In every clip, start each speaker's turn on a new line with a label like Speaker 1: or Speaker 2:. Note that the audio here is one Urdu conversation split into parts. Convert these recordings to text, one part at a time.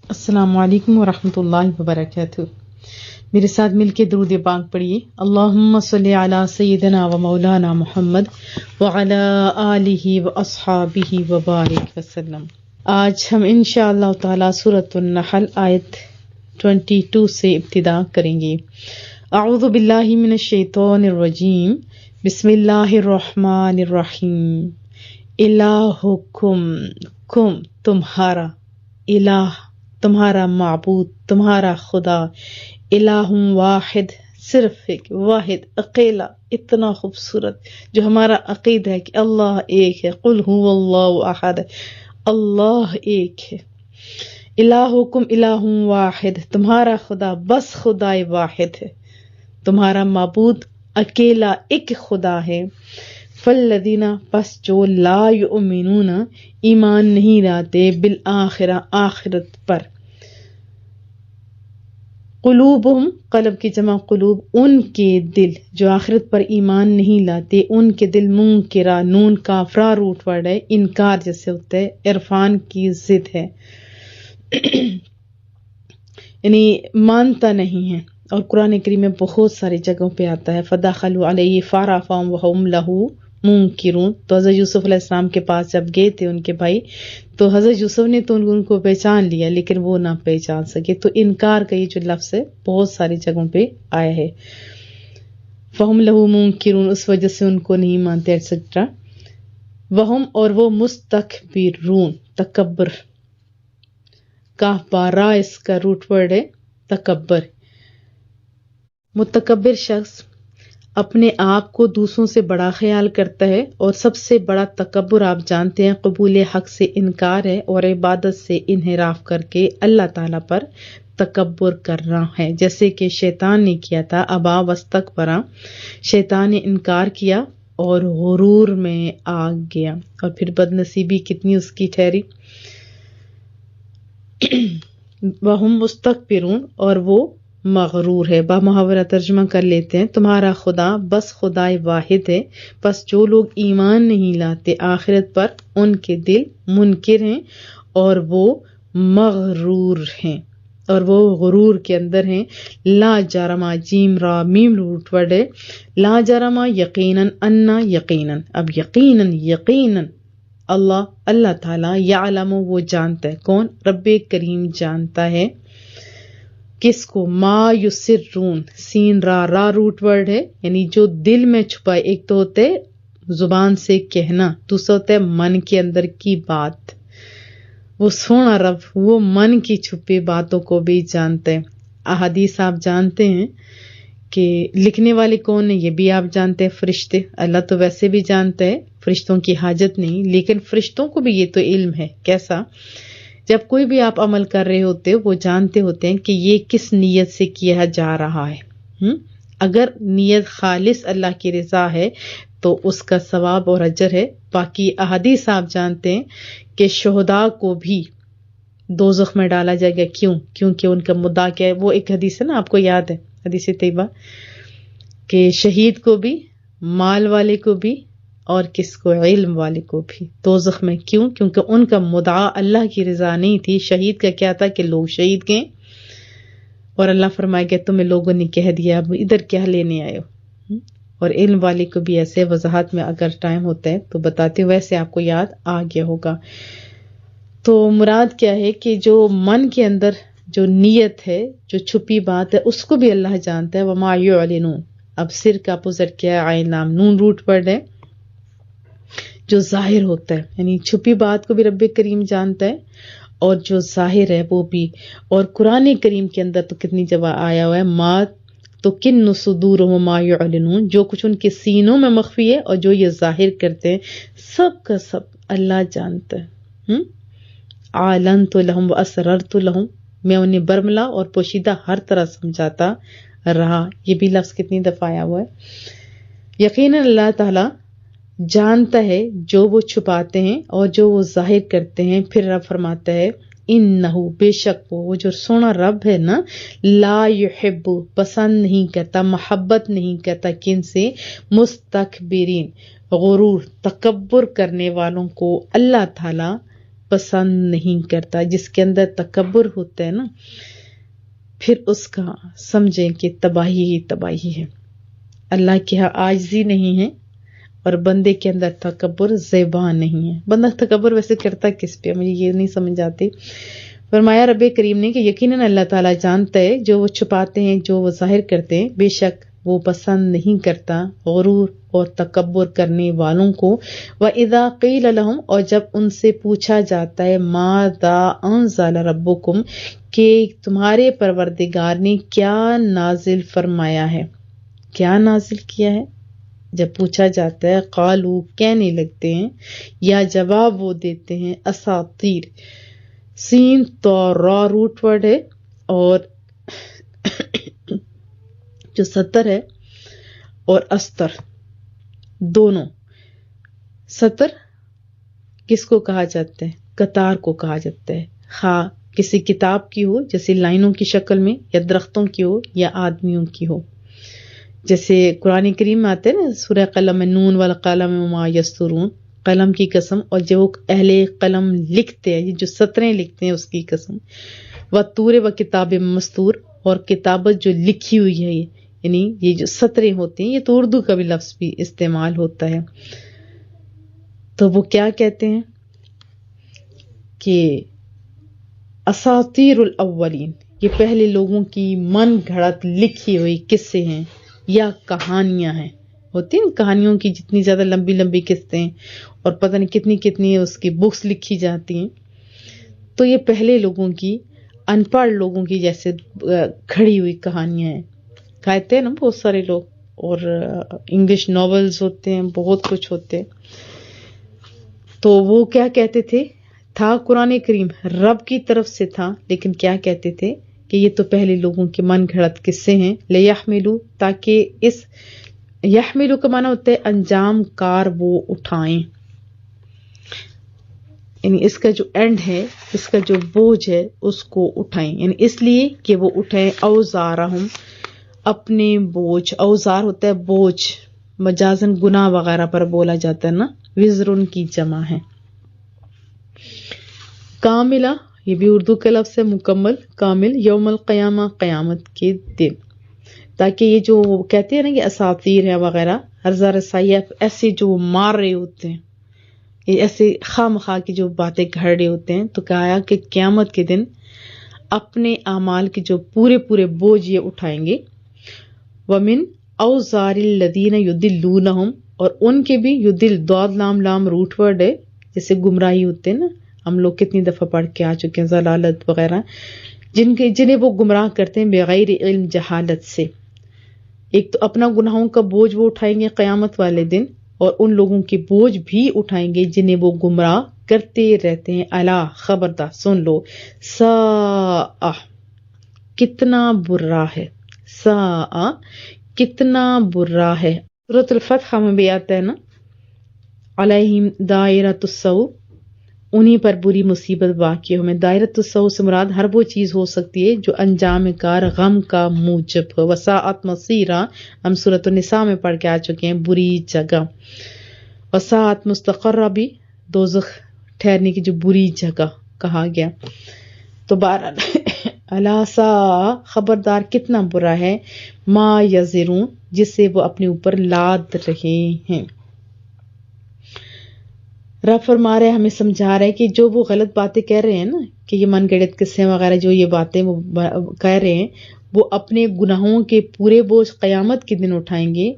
Speaker 1: السلام علیکم ورحمۃ اللہ وبرکاتہ۔ میرے ساتھ مل کے درود پاک پڑھیے۔ اللہم صلی علی سیدنا و مولانا محمد وعلی آلہ و اصحابہ وبارک وسلم۔ آج ہم انشاءاللہ تعالی سورۃ النحل آیت 22 سے ابتدا کریں گے۔ اعوذ باللہ من الشیطان الرجیم، بسم اللہ الرحمن الرحیم۔ الہکم، کم تمہارا، الہ تمہارا معبود، تمہارا خدا، الہ واحد صرف ایک، واحد اکیلا، اتنا خوبصورت جو ہمارا عقیدہ ہے کہ اللہ ایک ہے۔ قل هو اللہ احد، اللہ ایک ہے۔ الہکم الہ واحد، تمہارا خدا بس خدا واحد ہے، تمہارا معبود اکیلا ایک خدا ہے۔ فالذین، پس جو لا یؤمنون، ایمان نہیں لاتے، بالآخرہ، آخرت پر۔ قلوبہم، قلب کی جمع قلوب، ان کے دل جو آخرت پر ایمان نہیں لاتے، ان کے دل منکرہ، نون کافرہ روٹ ورڈ ہے، انکار جیسے ہوتا ہے، عرفان کی ضد ہے، یعنی مانتا نہیں ہے۔ اور قرآن کریم میں بہت ساری جگہوں پہ آتا ہے فَدَخَلُوا عَلَيْهِ فَعَرَفَهُمْ وَهُمْ لَهُ مُنْكِرُونَ۔ تو حضرت یوسف علیہ السلام کے پاس جب گئے تھے ان کے بھائی، تو حضرت یوسف نے تو ان کو پہچان لیا لیکن وہ نہ پہچان سکے۔ تو انکار کا یہ جو لفظ ہے بہت ساری جگہوں پہ آیا ہے۔ فَهُمْ لَهُ مُنْكِرُونَ، اس وجہ سے ان کو نہیں مانتے ایٹسٹرا۔ وَهُمْ، اور وہ مستکبرون، تکبر، کاف بارا اس کا روٹ ورڈ ہے تکبر۔ متکبر شخص اپنے آپ کو دوسروں سے بڑا خیال کرتا ہے، اور سب سے بڑا تکبر آپ جانتے ہیں قبول حق سے انکار ہے، اور عبادت سے انحراف کر کے اللہ تعالیٰ پر تکبر کرنا ہے، جیسے کہ شیطان نے کیا تھا۔ ابا واستکبر، شیطان نے انکار کیا اور غرور میں آ گیا، اور پھر بد نصیبی کتنی اس کی ٹھہری۔ وَهُمْ مستکبرون، اور وہ مغرور ہے۔ با محاورہ ترجمہ کر لیتے ہیں، تمہارا خدا بس خدا واحد ہے، بس جو لوگ ایمان نہیں لاتے آخرت پر، ان کے دل منکر ہیں اور وہ مغرور ہیں، اور وہ غرور کے اندر ہیں۔ لا جرما، جیم را میم روٹ ورڈ ہے، لا جرما یقیناً، انا یقیناً، اب یقیناً، یقیناً اللہ تعالیٰ یعلم، وہ جانتا ہے، کون؟ رب کریم جانتا ہے کس کو؟ ما یسرون، سین را روٹ ورڈ ہے، یعنی جو دل میں چھپائے۔ ایک تو ہوتا ہے زبان سے کہنا، دوسرا ہوتا ہے من کے اندر کی بات۔ وہ سونا رب وہ من کی چھپی باتوں کو بھی جانتا ہے۔ احادیث آپ جانتے ہیں کہ لکھنے والے کون ہیں، یہ بھی آپ جانتے ہیں، فرشتے۔ اللہ تو ویسے بھی جانتا ہے، فرشتوں کی حاجت نہیں، لیکن فرشتوں کو بھی یہ تو علم ہے۔ کیسا؟ جب کوئی بھی آپ عمل کر رہے ہوتے وہ جانتے ہوتے ہیں کہ یہ کس نیت سے کیا جا رہا ہے۔ اگر نیت خالص اللہ کی رضا ہے تو اس کا ثواب اور اجر ہے۔ باقی احادیث آپ جانتے ہیں کہ شہداء کو بھی دوزخ میں ڈالا جائے گا۔ کیوں؟ کیونکہ ان کا مدعا کیا ہے۔ وہ ایک حدیث ہے نا، آپ کو یاد ہے حدیث طیبہ، کہ شہید کو بھی، مال والے کو بھی، اور کس کو؟ علم والے کو بھی دوزخ میں۔ کیوں؟ کیونکہ ان کا مدعا اللہ کی رضا نہیں تھی۔ شہید کا کیا تھا کہ لوگ شہید گئے، اور اللہ فرمائے گا تمہیں لوگوں نے کہہ دیا، اب ادھر کیا لینے آئے ہو۔ اور علم والے کو بھی ایسے وضاحت میں اگر ٹائم ہوتا ہے تو بتاتے ہوئے ویسے آپ کو یاد آ گیا ہوگا۔ تو مراد کیا ہے کہ جو من کے اندر جو نیت ہے، جو چھپی بات ہے، اس کو بھی اللہ جانتا ہے۔ وما یعلنون، اب سر کا اپوزٹ کیا ہے؟ عین لام، نون روٹ ورڈ ہے، جو ظاہر ہوتا ہے، یعنی چھپی بات کو بھی رب کریم جانتا ہے، اور جو ظاہر ہے وہ بھی۔ اور قرآن کریم کے اندر تو کتنی جگہ آیا ہوا ہے، ما تو کن صدورہم ما یعلنون، جو کچھ ان کے سینوں میں مخفی ہے اور جو یہ ظاہر کرتے ہیں، سب کا سب اللہ جانتا ہے۔ اعلنت لہم واسررت لہم، میں انہیں برملا اور پوشیدہ ہر طرح سمجھاتا رہا۔ یہ بھی لفظ کتنی دفعہ آیا ہوا ہے۔ یقیناً اللہ تعالیٰ جانتا ہے جو وہ چھپاتے ہیں اور جو وہ ظاہر کرتے ہیں۔ پھر رب فرماتا ہے انہو، بے شک وہ جو سونا رب ہے نا، لا یحب، پسند نہیں کرتا، محبت نہیں کرتا، کن سے؟ مستکبرین، غرور، تکبر کرنے والوں کو اللہ تعالیٰ پسند نہیں کرتا. جس کے اندر تکبر ہوتا ہے نا، پھر اس کا سمجھیں کہ تباہی ہی تباہی ہے. اللہ کے ہاں عاجزی نہیں ہے اور بندے کے اندر تکبر زیبان نہیں ہے. بندہ تکبر ویسے کرتا کس پہ، مجھے یہ نہیں سمجھ آتی. فرمایا رب کریم نے کہ یقیناً اللہ تعالیٰ جانتا ہے جو وہ چھپاتے ہیں جو وہ ظاہر کرتے ہیں، بے شک وہ پسند نہیں کرتا غرور اور تکبر کرنے والوں کو. وَإِذَا قِيلَ لَهُمْ، اور جب ان سے پوچھا جاتا ہے مَاذَا أَنزَلَ رَبُّكُمْ، کہ تمہارے پروردگار نے کیا نازل فرمایا ہے، کیا نازل کیا ہے، جب پوچھا جاتا ہے قالو کہنے لگتے ہیں، یا جواب وہ دیتے ہیں اساطیر، سین تو را روٹ ورڈ ہے، اور جو ستر ہے اور استر دونوں. ستر کس کو کہا جاتا ہے؟ قطار کو کہا جاتا ہے، خواہ کسی کتاب کی ہو جیسے لائنوں کی شکل میں، یا درختوں کی ہو یا آدمیوں کی ہو. جیسے قرآن کریم میں آتے ہیں نا سورہ قلم نون والقلم وما یسطرون، قلم کی قسم اور جو اہل قلم لکھتے ہیں، یہ جو سطریں لکھتے ہیں اس کی قسم. والطور وکتاب مستور، اور کتابت جو لکھی ہوئی ہے، یعنی یہ جو سطریں ہوتی ہیں، یہ تو اردو کا بھی لفظ بھی استعمال ہوتا ہے. تو وہ کیا کہتے ہیں کہ اساطیر الاولین، یہ پہلے لوگوں کی من گھڑت لکھی ہوئی قصے ہیں یا کہانیاں ہیں. ہوتی ہیں کہانیوں کی جتنی زیادہ لمبی لمبی قسطیں اور پتہ نہیں کتنی کتنی اس کی بکس لکھی جاتی ہیں. تو یہ پہلے لوگوں کی، ان پڑھ لوگوں کی جیسے کھڑی ہوئی کہانیاں ہیں. کہتے ہیں نا بہت سارے لوگ، اور انگلش ناولز ہوتے ہیں، بہت کچھ ہوتے ہیں. تو وہ کیا کہتے تھے، تھا قرآن کریم رب کی طرف سے تھا، لیکن کیا کہتے تھے کہ یہ تو پہلے لوگوں کے من گھڑت قصے ہیں. لیحملوا، تاکہ اس یحملوا کا معنی ہوتا ہے انجام کار وہ اٹھائیں، یعنی اس کا جو اینڈ ہے، اس کا جو بوجھ ہے اس کو اٹھائیں، یعنی اس لیے کہ وہ اٹھائیں اوزارہم، اپنے بوجھ. اوزار ہوتا ہے بوجھ، مجازن گناہ وغیرہ پر بولا جاتا ہے نا. وزرن کی جمع ہے. کاملہ، یہ بھی اردو کا لفظ ہے، مکمل، کامل. یوم القیامہ، قیامت کے دن. تاکہ یہ جو کہتے ہیں نا کہ اساطیر ہے وغیرہ، ہرزہ رسائی ایسے جو مار رہے ہوتے ہیں، یہ ایسے خواہ مخواہ کی جو باتیں گھڑ رہے ہوتے ہیں، تو کہا کہ قیامت کے دن اپنے اعمال کے جو پورے پورے بوجھ یہ اٹھائیں گے. ومن اوزار الذین یضلونہم، اور ان کے بھی، یضل ضاد لام لام روٹ ورڈ ہے، جیسے گمراہی ہوتے ہیں نا، ہم لوگ کتنی دفعہ پڑھ کے آ چکے ہیں، ضلالت وغیرہ، جنہیں وہ گمراہ کرتے ہیں بغیر علم، جہالت سے. ایک تو اپنا گناہوں کا بوجھ وہ اٹھائیں گے قیامت والے دن، اور ان لوگوں کے بوجھ بھی اٹھائیں گے جنہیں وہ گمراہ کرتے رہتے ہیں. الا، خبردار، سن لو، ساء، کتنا برا ہے، ساء، کتنا برا ہے. سورۃ الفتح میں بھی آتا ہے نا، علیہم دائرۃ السوء، انہی پر بری مصیبت واقع ہو. میں دائرۃ السوء سے مراد ہر وہ چیز ہو سکتی ہے جو انجام کار غم کا موجب ہو. وساءت مصیرا، ہم سورۃ النساء میں پڑھ کے آ چکے ہیں، بری جگہ. وساءت مستقرہ بھی دوزخ ٹھہرنے کی جو بری جگہ کہا گیا. تو بہرحال الا ساء، خبردار کتنا برا ہے، ما یزرون، جس سے وہ اپنے اوپر لاد رہے ہیں. رب فرما رہے، ہمیں سمجھا رہے کہ جو وہ غلط باتیں کہہ رہے ہیں نا، کہ یہ من گڑت قصے وغیرہ جو یہ باتیں وہ کہہ رہے ہیں، وہ اپنے گناہوں کے پورے بوجھ قیامت کے دن اٹھائیں گے،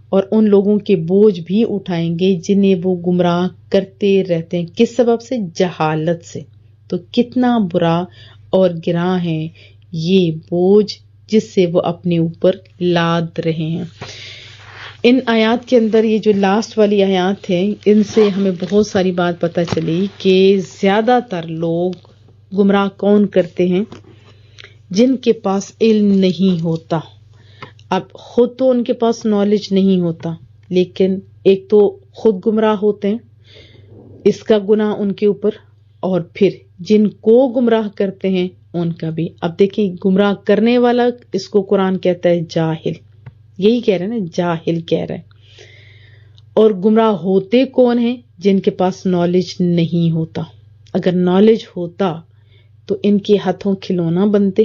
Speaker 1: اور ان لوگوں کے بوجھ بھی اٹھائیں گے جنہیں وہ گمراہ کرتے رہتے ہیں. کس سبب سے؟ جہالت سے. تو کتنا برا اور گراں ہے یہ بوجھ جس سے وہ اپنے اوپر لاد رہے ہیں. ان آیات کے اندر یہ جو لاسٹ والی آیات ہیں، ان سے ہمیں بہت ساری بات پتہ چلی کہ زیادہ تر لوگ گمراہ کون کرتے ہیں؟ جن کے پاس علم نہیں ہوتا. اب خود تو ان کے پاس نالج نہیں ہوتا، لیکن ایک تو خود گمراہ ہوتے ہیں، اس کا گناہ ان کے اوپر، اور پھر جن کو گمراہ کرتے ہیں ان کا بھی. اب دیکھیں، گمراہ کرنے والا، اس کو قرآن کہتا ہے جاہل. یہی کہہ رہے ہیں نا، جاہل کہہ رہے ہیں. اور گمراہ ہوتے کون ہیں؟ جن کے پاس نالج نہیں ہوتا. اگر نالج ہوتا تو ان کے ہاتھوں کھلونا بنتے.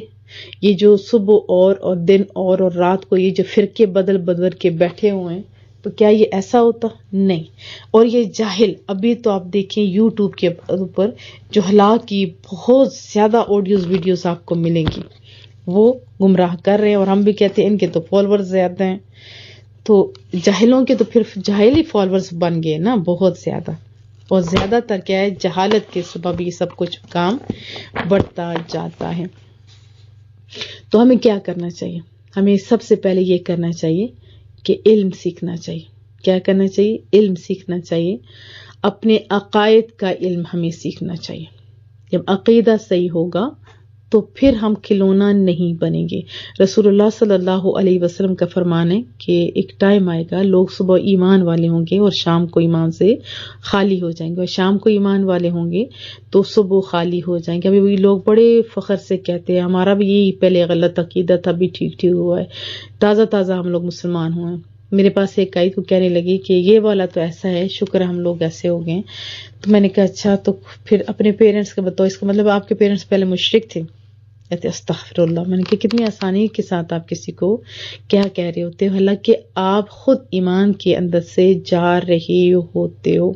Speaker 1: یہ جو صبح اور دن اور رات کو یہ جو فرقے بدل کے بیٹھے ہوئے ہیں تو کیا یہ ایسا ہوتا؟ نہیں. اور یہ جاہل، ابھی تو آپ دیکھیں یوٹیوب کے اوپر جو ہلاک کی بہت زیادہ آڈیوز ویڈیوز آپ کو ملیں گی، وہ گمراہ کر رہے ہیں. اور ہم بھی کہتے ہیں ان کے تو فالوورز زیادہ ہیں. تو جاہلوں کے تو پھر جاہل ہی فالوورز بن گئے نا بہت زیادہ. اور زیادہ تر کیا ہے، جہالت کے سبب یہ سب کچھ کام بڑھتا جاتا ہے. تو ہمیں کیا کرنا چاہیے؟ ہمیں سب سے پہلے یہ کرنا چاہیے کہ علم سیکھنا چاہیے. کیا کرنا چاہیے؟ علم سیکھنا چاہیے. اپنے عقائد کا علم ہمیں سیکھنا چاہیے. جب عقیدہ صحیح ہوگا تو پھر ہم کھلونا نہیں بنیں گے. رسول اللہ صلی اللہ علیہ وسلم کا فرمان ہے کہ ایک ٹائم آئے گا لوگ صبح ایمان والے ہوں گے اور شام کو ایمان سے خالی ہو جائیں گے، اور شام کو ایمان والے ہوں گے تو صبح خالی ہو جائیں گے. ابھی وہی لوگ بڑے فخر سے کہتے ہیں ہمارا بھی یہی پہلے غلط عقیدہ تھا، بھی ٹھیک ہوا ہے، تازہ ہم لوگ مسلمان ہوئے ہیں. میرے پاس ایک آئی تو کہنے لگی کہ یہ والا تو ایسا ہے، شکر ہے ہم لوگ ایسے ہو گئے. تو میں نے کہا اچھا تو پھر اپنے پیرنٹس کا بتاؤ، اس کا مطلب آپ کے پیرنٹس پہلے مشرک تھے؟ کہتے استغفر اللہ. میں نے کہا کتنی آسانی کے ساتھ آپ کسی کو کیا کہہ رہے ہوتے ہو، حالانکہ آپ خود ایمان کے اندر سے جا رہے ہوتے ہو.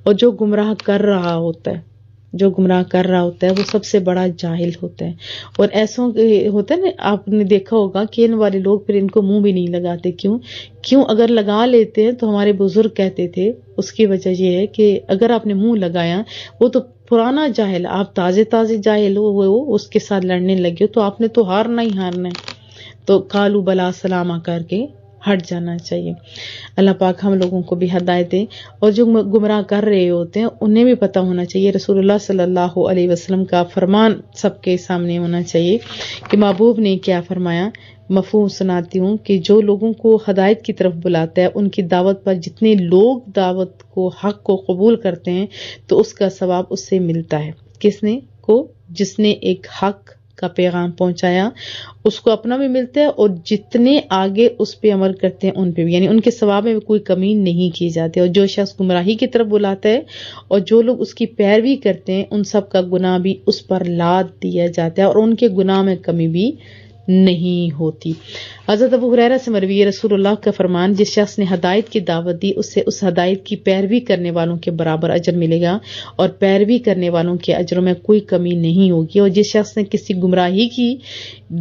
Speaker 1: اور جو گمراہ کر رہا ہوتا ہے وہ سب سے بڑا جاہل ہوتا ہے. اور ایسا ہوتا ہے نا، آپ نے دیکھا ہوگا کہ ان والے لوگ پھر ان کو منہ بھی نہیں لگاتے. کیوں اگر لگا لیتے ہیں تو ہمارے بزرگ کہتے تھے اس کی وجہ یہ ہے کہ اگر آپ نے منہ لگایا، وہ تو پرانا جاہل، آپ تازے جاہل ہو، وہ اس کے ساتھ لڑنے لگے تو آپ نے تو ہارنا ہے. تو قالو بلا سلامہ کر کے ہٹ جانا چاہیے. اللہ پاک ہم لوگوں کو بھی ہدایت دے. اور جو گمراہ کر رہے ہوتے ہیں انہیں بھی پتہ ہونا چاہیے. رسول اللہ صلی اللہ علیہ وسلم کا فرمان سب کے سامنے ہونا چاہیے کہ محبوب نے کیا فرمایا. مفہوم سناتی ہوں کہ جو لوگوں کو ہدایت کی طرف بلاتا ہے، ان کی دعوت پر جتنے لوگ دعوت کو، حق کو قبول کرتے ہیں تو اس کا ثواب اس سے ملتا ہے. جس نے ایک حق کا پیغام پہنچایا اس کو اپنا بھی ملتا ہے، اور جتنے آگے اس پہ عمل کرتے ہیں ان پہ بھی، یعنی ان کے ثواب میں کوئی کمی نہیں کی جاتی. اور جو شخص گمراہی کی طرف بلاتا ہے اور جو لوگ اس کی پیروی کرتے ہیں ان سب کا گناہ بھی اس پر لاد دیا جاتا ہے، اور ان کے گناہ میں کمی بھی نہیں ہوتی. حضرت ابو ہریرہ سے مروی ہے، رسول اللہ کا فرمان، جس شخص نے ہدایت کی دعوت دی اسے اس ہدایت کی پیروی کرنے والوں کے برابر اجر ملے گا، اور پیروی کرنے والوں کے اجروں میں کوئی کمی نہیں ہوگی. اور جس شخص نے کسی گمراہی کی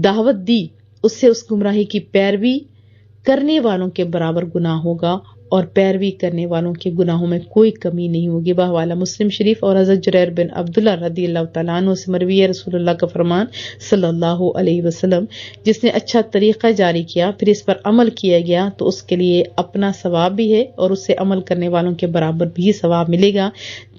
Speaker 1: دعوت دی اسے اس گمراہی کی پیروی کرنے والوں کے برابر گناہ ہوگا، اور پیروی کرنے والوں کے گناہوں میں کوئی کمی نہیں ہوگی. بحوالہ مسلم شریف. اور حضرت جریر بن عبداللہ رضی اللہ تعالیٰ عنہ سے مروی ہے، رسول اللہ کا فرمان صلی اللہ علیہ وسلم، جس نے اچھا طریقہ جاری کیا پھر اس پر عمل کیا گیا تو اس کے لیے اپنا ثواب بھی ہے اور اس سے عمل کرنے والوں کے برابر بھی ثواب ملے گا،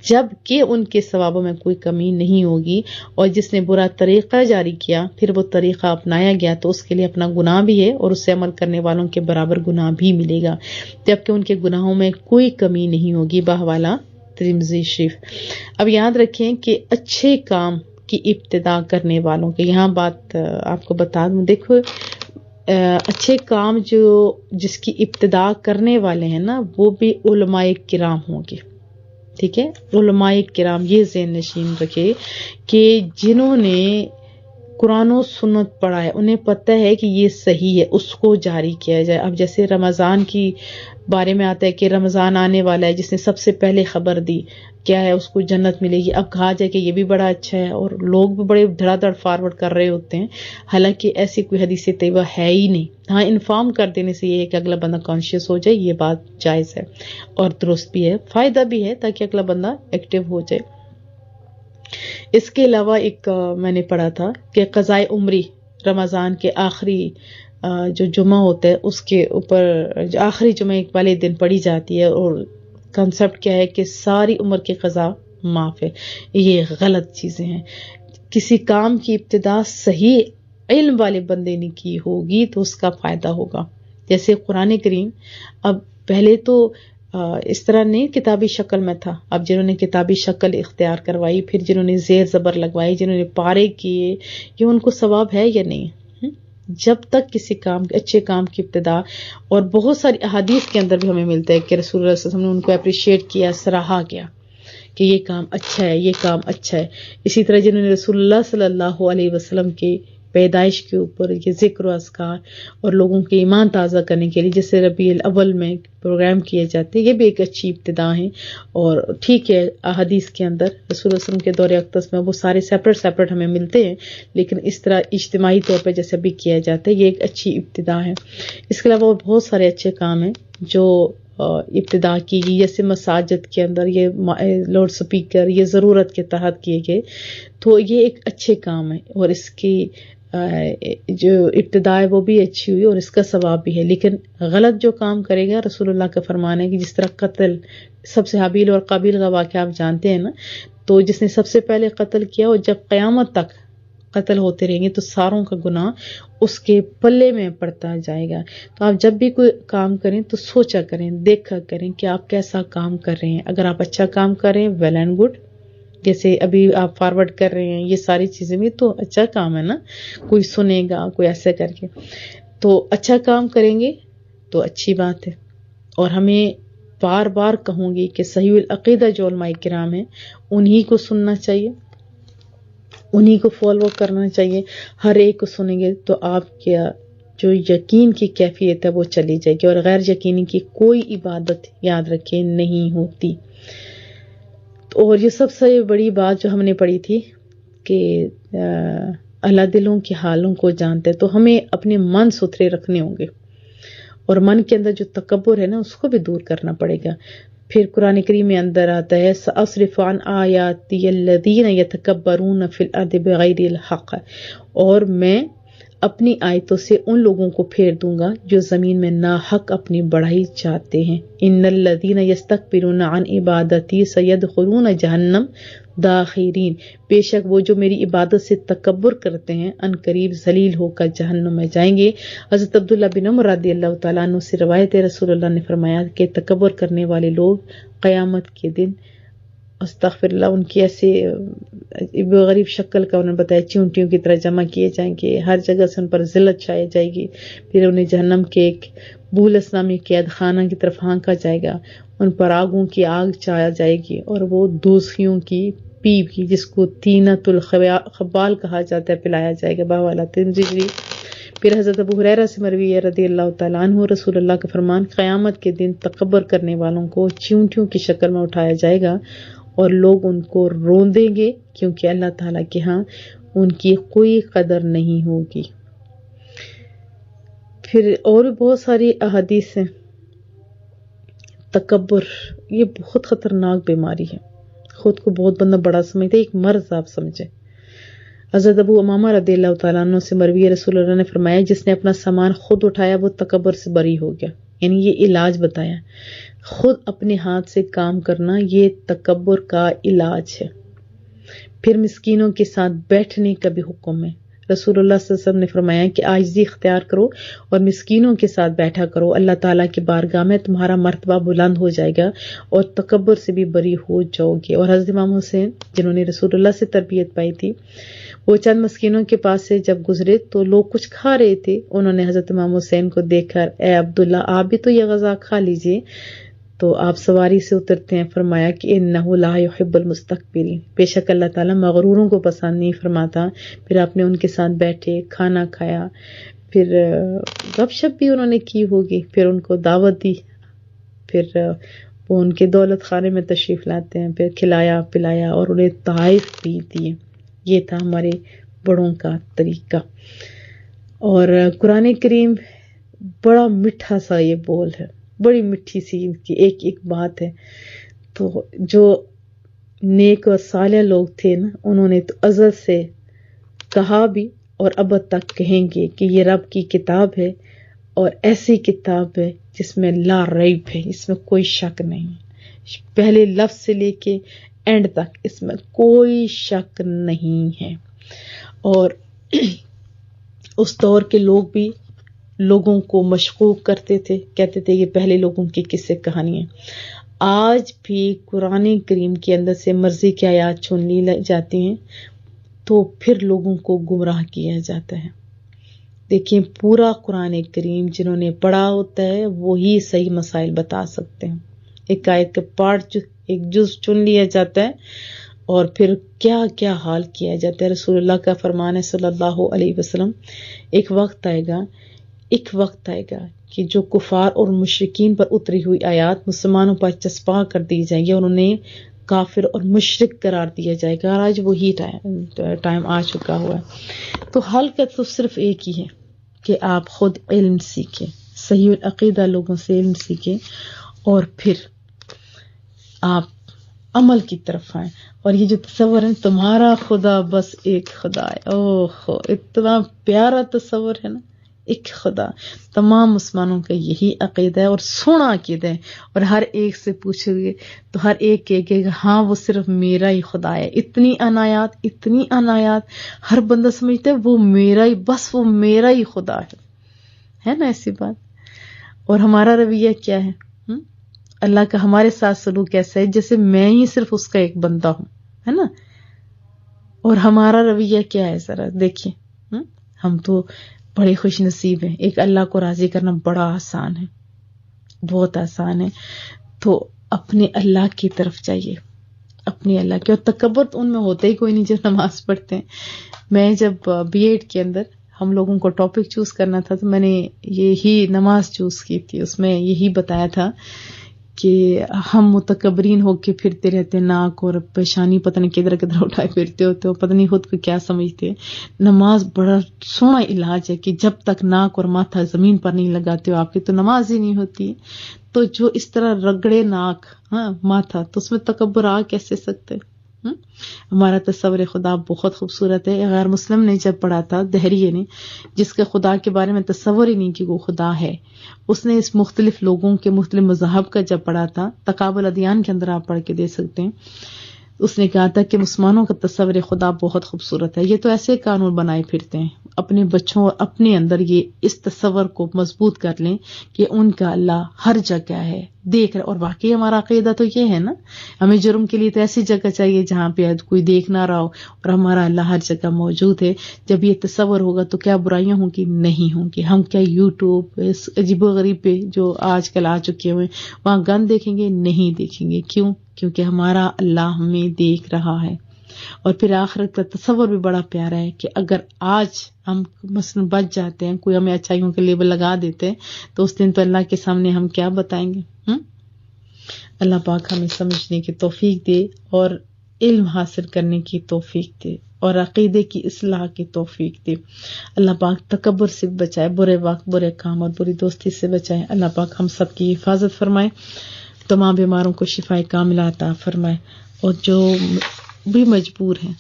Speaker 1: جبکہ ان کے ثوابوں میں کوئی کمی نہیں ہوگی. اور جس نے برا طریقہ جاری کیا پھر وہ طریقہ اپنایا گیا تو اس کے لیے اپنا گناہ بھی ہے اور اس سے عمل کرنے والوں کے برابر گناہ بھی ملے گا، جبکہ ان کے گناہوں میں کوئی کمی نہیں ہوگی. بحوالہ ترمذی شریف. اب یاد رکھیں کہ اچھے کام کی ابتدا کرنے والوں کے، یہاں بات آپ کو بتا دوں، دیکھو اچھے کام جس کی ابتدا کرنے والے ہیں نا وہ بھی علماء کرام ہوں گے. ٹھیک ہے، علماء کرام، یہ ذہن نشین رکھے کہ جنہوں نے قرآن و سنت پڑھا ہے، انہیں پتہ ہے کہ یہ صحیح ہے، اس کو جاری کیا جائے. اب جیسے رمضان کی بارے میں آتا ہے کہ رمضان آنے والا ہے، جس نے سب سے پہلے خبر دی کیا ہے اس کو جنت ملے گی. اب کہا جائے کہ یہ بھی بڑا اچھا ہے، اور لوگ بھی بڑے دھڑا دھڑ فارورڈ کر رہے ہوتے ہیں، حالانکہ ایسی کوئی حدیث طیبہ ہے ہی نہیں. ہاں، انفارم کر دینے سے یہ ہے کہ اگلا بندہ کانشیس ہو جائے، یہ بات جائز ہے اور درست بھی ہے، فائدہ بھی ہے تاکہ اگلا بندہ ایکٹیو ہو جائے. اس کے علاوہ ایک میں نے پڑھا تھا کہ قضاء عمری رمضان کے آخری جو جمعہ ہوتا ہے اس کے اوپر آخری جمعہ والے دن پڑھی جاتی ہے، اور کنسپٹ کیا ہے کہ ساری عمر کی قضا معاف ہے. یہ غلط چیزیں ہیں. کسی کام کی ابتدا صحیح علم والے بندے نے کی ہوگی تو اس کا فائدہ ہوگا. جیسے قرآن کریم اب پہلے تو اس طرح نہیں کتابی شکل میں تھا، اب جنہوں نے کتابی شکل اختیار کروائی، پھر جنہوں نے زیر زبر لگوائی، جنہوں نے پارے کیے، یہ ان کو ثواب ہے یا نہیں؟ جب تک کسی کام اچھے کام کی ابتدا، اور بہت ساری احادیث کے اندر بھی ہمیں ملتا ہے کہ رسول اللہ صلی اللہ علیہ وسلم نے ان کو اپریشیٹ کیا، سراہا گیا کہ یہ کام اچھا ہے، یہ کام اچھا ہے. اسی طرح جنہوں نے رسول اللہ صلی اللہ علیہ وسلم کے پیدائش کے اوپر یہ ذکر و اذکار اور لوگوں کے ایمان تازہ کرنے کے لیے جیسے ربیع الاول میں پروگرام کیے جاتے ہیں، یہ بھی ایک اچھی ابتدا ہے. اور ٹھیک ہے احادیث کے اندر رسول اللہ علیہ وسلم کے دور اقدس میں وہ سارے سیپریٹ ہمیں ملتے ہیں، لیکن اس طرح اجتماعی طور پہ جیسے بھی کیا جاتا ہے یہ ایک اچھی ابتدا ہے. اس کے علاوہ بہت سارے اچھے کام ہیں جو ابتدا کی گئی، جیسے مساجد کے اندر یہ لاؤڈ سپیکر یہ ضرورت کے تحت کیے گئے، تو یہ ایک اچھے کام ہے اور اس کی جو ابتدا ہے وہ بھی اچھی ہوئی اور اس کا ثواب بھی ہے. لیکن غلط جو کام کرے گا، رسول اللہ کا فرمان ہے کہ جس طرح قتل، سب سے حابیل اور قابیل کا واقعہ آپ جانتے ہیں نا، تو جس نے سب سے پہلے قتل کیا اور جب قیامت تک قتل ہوتے رہیں گے تو ساروں کا گناہ اس کے پلے میں پڑتا جائے گا. تو آپ جب بھی کوئی کام کریں تو سوچا کریں، دیکھا کریں کہ آپ کیسا کام کر رہے ہیں. اگر آپ اچھا کام کر رہے ہیں ویل اینڈ گڈ، جیسے ابھی آپ فارورڈ کر رہے ہیں یہ ساری چیزیں بھی تو اچھا کام ہے نا، کوئی سنے گا، کوئی ایسے کر کے، تو اچھا کام کریں گے تو اچھی بات ہے. اور ہمیں بار بار کہوں گی کہ صحیح العقیدہ جو علماء کرام ہیں انہی کو سننا چاہیے، انہی کو فالو کرنا چاہیے. ہر ایک کو سنیں گے تو آپ کیا جو یقین کی کیفیت ہے وہ چلی جائے گی، اور غیر یقینی کی کوئی عبادت یاد رکھیں نہیں ہوتی. اور یہ سب سے بڑی بات جو ہم نے پڑھی تھی کہ اللہ دلوں کے حالوں کو جانتے، تو ہمیں اپنے من ستھرے رکھنے ہوں گے اور من کے اندر جو تکبر ہے نا اس کو بھی دور کرنا پڑے گا. پھر قرآن کریم میں اندر آتا ہے سأصرف عن آیاتی الذین یتکبرون فی الارض بغیر الحق، اور میں اپنی آیتوں سے ان لوگوں کو پھیر دوں گا جو زمین میں ناحق اپنی بڑائی چاہتے ہیں. ان الذین یستکبرون عن عبادتی سیدخلون جہنم داخرین، بے شک وہ جو میری عبادت سے تکبر کرتے ہیں ان قریب ذلیل ہو کر جہنم میں جائیں گے. حضرت عبداللہ بن عمر رضی اللہ تعالیٰ عنہ سے روایت ہے، رسول اللہ نے فرمایا کہ تکبر کرنے والے لوگ قیامت کے دن استغفر اللہ ان کی ایسے غریب شکل کا انہوں نے بتایا چونٹیوں کی طرح جمع کیے جائیں گے، ہر جگہ سے ان پر ذلت چھائی جائے گی. پھر انہیں جہنم کے ایک بولس نامی قید خانہ کی طرف ہانکا جائے گا، ان پر آگوں کی آگ چایا جائے گی اور وہ دوزخیوں کی پیپ کی جس کو تینت الخبال کہا جاتا ہے پلایا جائے گا. بحوالہ ترمذی. پھر حضرت ابو ہریرہ سے مروی ہے رضی اللہ تعالیٰ عنہ، رسول اللہ کا فرمان قیامت کے دن تکبر کرنے والوں کو چیونٹیوں کی شکل میں اٹھایا جائے گا اور لوگ ان کو روندیں گے کیونکہ اللہ تعالیٰ کے ہاں ان کی کوئی قدر نہیں ہوگی. پھر اور بہت ساری احادیث ہیں. تکبر یہ بہت خطرناک بیماری ہے، خود کو بہت بندہ بڑا سمجھتے، ایک مرض آپ سمجھے. حضرت ابو امامہ رضی اللہ تعالیٰ عنہ سے مروی رسول اللہ نے فرمایا جس نے اپنا سامان خود اٹھایا وہ تکبر سے بری ہو گیا. یعنی یہ علاج بتایا، خود اپنے ہاتھ سے کام کرنا یہ تکبر کا علاج ہے. پھر مسکینوں کے ساتھ بیٹھنے کا بھی حکم ہے. رسول اللہ صلی اللہ علیہ وسلم نے فرمایا کہ عاجزی اختیار کرو اور مسکینوں کے ساتھ بیٹھا کرو، اللہ تعالیٰ کی بارگاہ میں تمہارا مرتبہ بلند ہو جائے گا اور تکبر سے بھی بری ہو جاؤ گے. اور حضرت امام حسین جنہوں نے رسول اللہ سے تربیت پائی تھی، وہ چند مسکینوں کے پاس سے جب گزرے تو لوگ کچھ کھا رہے تھے، انہوں نے حضرت امام حسین کو دیکھ کر اے عبداللہ آپ بھی تو یہ غذا کھا لیجئے. تو آپ سواری سے اترتے ہیں، فرمایا کہ انہ لا یحب المستکبرین، بے شک اللہ تعالیٰ مغروروں کو پسند نہیں فرماتا. پھر آپ نے ان کے ساتھ بیٹھے، کھانا کھایا، پھر گپ شپ بھی انہوں نے کی ہوگی، پھر ان کو دعوت دی، پھر وہ ان کے دولت خانے میں تشریف لاتے ہیں، پھر کھلایا پلایا اور انہیں تحائف بھی دیے. یہ تھا ہمارے بڑوں کا طریقہ. اور قرآن کریم بڑا میٹھا سا یہ بول ہے، بڑی میٹھی سی ان کی ایک ایک بات ہے. تو جو نیک و صالح لوگ تھے نا، انہوں نے تو ازل سے کہا بھی اور اب تک کہیں گے کہ یہ رب کی کتاب ہے اور ایسی کتاب ہے جس میں لا ریب ہے، اس میں کوئی شک نہیں، پہلے لفظ سے لے کے اینڈ تک اس میں کوئی شک نہیں ہے. اور اس دور کے لوگ بھی لوگوں کو مشکوک کرتے تھے، کہتے تھے یہ پہلے لوگوں کی قصے کہانی ہیں. آج بھی قرآن کریم کے اندر سے مرضی کی آیات چن لی جاتی ہیں تو پھر لوگوں کو گمراہ کیا جاتا ہے. دیکھیں پورا قرآن کریم جنہوں نے پڑھا ہوتا ہے وہی صحیح مسائل بتا سکتے ہیں، ایک آیت کا پارٹ ایک جز چن لیا جاتا ہے اور پھر کیا کیا حال کیا جاتا ہے. رسول اللہ کا فرمان ہے صلی اللہ علیہ وسلم، ایک وقت آئے گا کہ جو کفار اور مشرکین پر اتری ہوئی آیات مسلمانوں پر چسپاں کر دی جائیں گی اور انہیں کافر اور مشرک قرار دیا جائے گا. اور آج وہی ٹائم آ چکا ہوا ہے. تو حل کا تو صرف ایک ہی ہے کہ آپ خود علم سیکھیں، صحیح العقیدہ لوگوں سے علم سیکھیں اور پھر آپ عمل کی طرف آئیں. اور یہ جو تصور ہے تمہارا خدا بس ایک خدا ہے، اوہ اتنا پیارا تصور ہے نا، ایک خدا. تمام مسلمانوں کا یہی عقیدہ ہے اور سونا عقیدہ ہے. اور ہر ایک سے پوچھو گے تو ہر ایک کہے گا ہاں وہ صرف میرا ہی خدا ہے. اتنی عنایات ہر بندہ سمجھتا ہے وہ میرا ہی، بس وہ میرا ہی خدا ہے نا ایسی بات. اور ہمارا رویہ کیا ہے؟ اللہ کا ہمارے ساتھ سلوک ایسا ہے جیسے میں ہی صرف اس کا ایک بندہ ہوں، ہے نا. اور ہمارا رویہ کیا ہے ذرا دیکھیں. ہم تو بڑے خوش نصیب ہیں. ایک اللہ کو راضی کرنا بڑا آسان ہے، بہت آسان ہے. تو اپنے اللہ کی طرف جائیے، اپنے اللہ کی. اور تکبر تو ان میں ہوتا ہی کوئی نہیں جو نماز پڑھتے ہیں. میں جب BEd کے اندر ہم لوگوں کو ٹاپک چوز کرنا تھا تو میں نے یہی نماز چوز کی تھی. اس میں یہی بتایا تھا کہ ہم متکبرین ہو کے پھرتے رہتے، ناک اور پیشانی پتہ نہیں کدھر کدھر اٹھائے پھرتے ہوتے ہو، پتہ نہیں خود کو کیا سمجھتے. نماز بڑا سونا علاج ہے کہ جب تک ناک اور ماتھا زمین پر نہیں لگاتے ہو آپ کی تو نماز ہی نہیں ہوتی. تو جو اس طرح رگڑے ناک ماتھا تو اس میں تکبر آ کیسے سکتے. ہمارا تصور خدا بہت خوبصورت ہے. غیر مسلم نے جب پڑھا تھا، دہریے نے، جس کے خدا کے بارے میں تصور ہی نہیں کہ وہ خدا ہے، اس نے اس مختلف لوگوں کے مختلف مذہب کا جب پڑھا تھا، تقابل ادیان کے اندر آپ پڑھ کے دے سکتے ہیں، اس نے کہا تھا کہ مسلمانوں کا تصور خدا بہت خوبصورت ہے. یہ تو ایسے قانون بنائے پھرتے ہیں. اپنے بچوں اور اپنے اندر یہ اس تصور کو مضبوط کر لیں کہ ان کا اللہ ہر جگہ ہے، دیکھ رہا. اور واقعی ہمارا عقیدہ تو یہ ہے نا، ہمیں جرم کے لیے تو ایسی جگہ چاہیے جہاں پہ کوئی دیکھ نہ رہا ہو، اور ہمارا اللہ ہر جگہ موجود ہے. جب یہ تصور ہوگا تو کیا برائیاں ہوں گی؟ نہیں ہوں گی. ہم کیا یوٹیوب اس عجیب و غریب پہ جو آج کل آ چکے ہوئے وہاں گن دیکھیں گے؟ نہیں دیکھیں گے. کیوں؟ کیونکہ ہمارا اللہ ہمیں دیکھ رہا ہے. اور پھر آخرت کا تصور بھی بڑا پیارا ہے کہ اگر آج ہم مثلا بچ جاتے ہیں، کوئی ہمیں اچھائیوں کے لیبل لگا دیتے ہیں، تو اس دن تو اللہ کے سامنے ہم کیا بتائیں گے؟ اللہ پاک ہمیں سمجھنے کی توفیق دے اور علم حاصل کرنے کی توفیق دے اور عقیدے کی اصلاح کی توفیق دے. اللہ پاک تکبر سے بچائے، برے وقت، برے کام اور بری دوستی سے بچائے. اللہ پاک ہم سب کی حفاظت فرمائے، تمام بیماروں کو شفائے کاملہ عطا فرمائے. اور جو بھی مجبور ہیں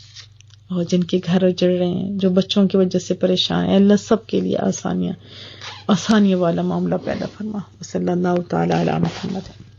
Speaker 1: اور جن کے گھر اجڑ رہے ہیں، جو بچوں کی وجہ سے پریشان ہیں، اللہ سب کے لیے آسانیاں والا معاملہ پیدا فرما. صلی اللہ تعالی علی محمد.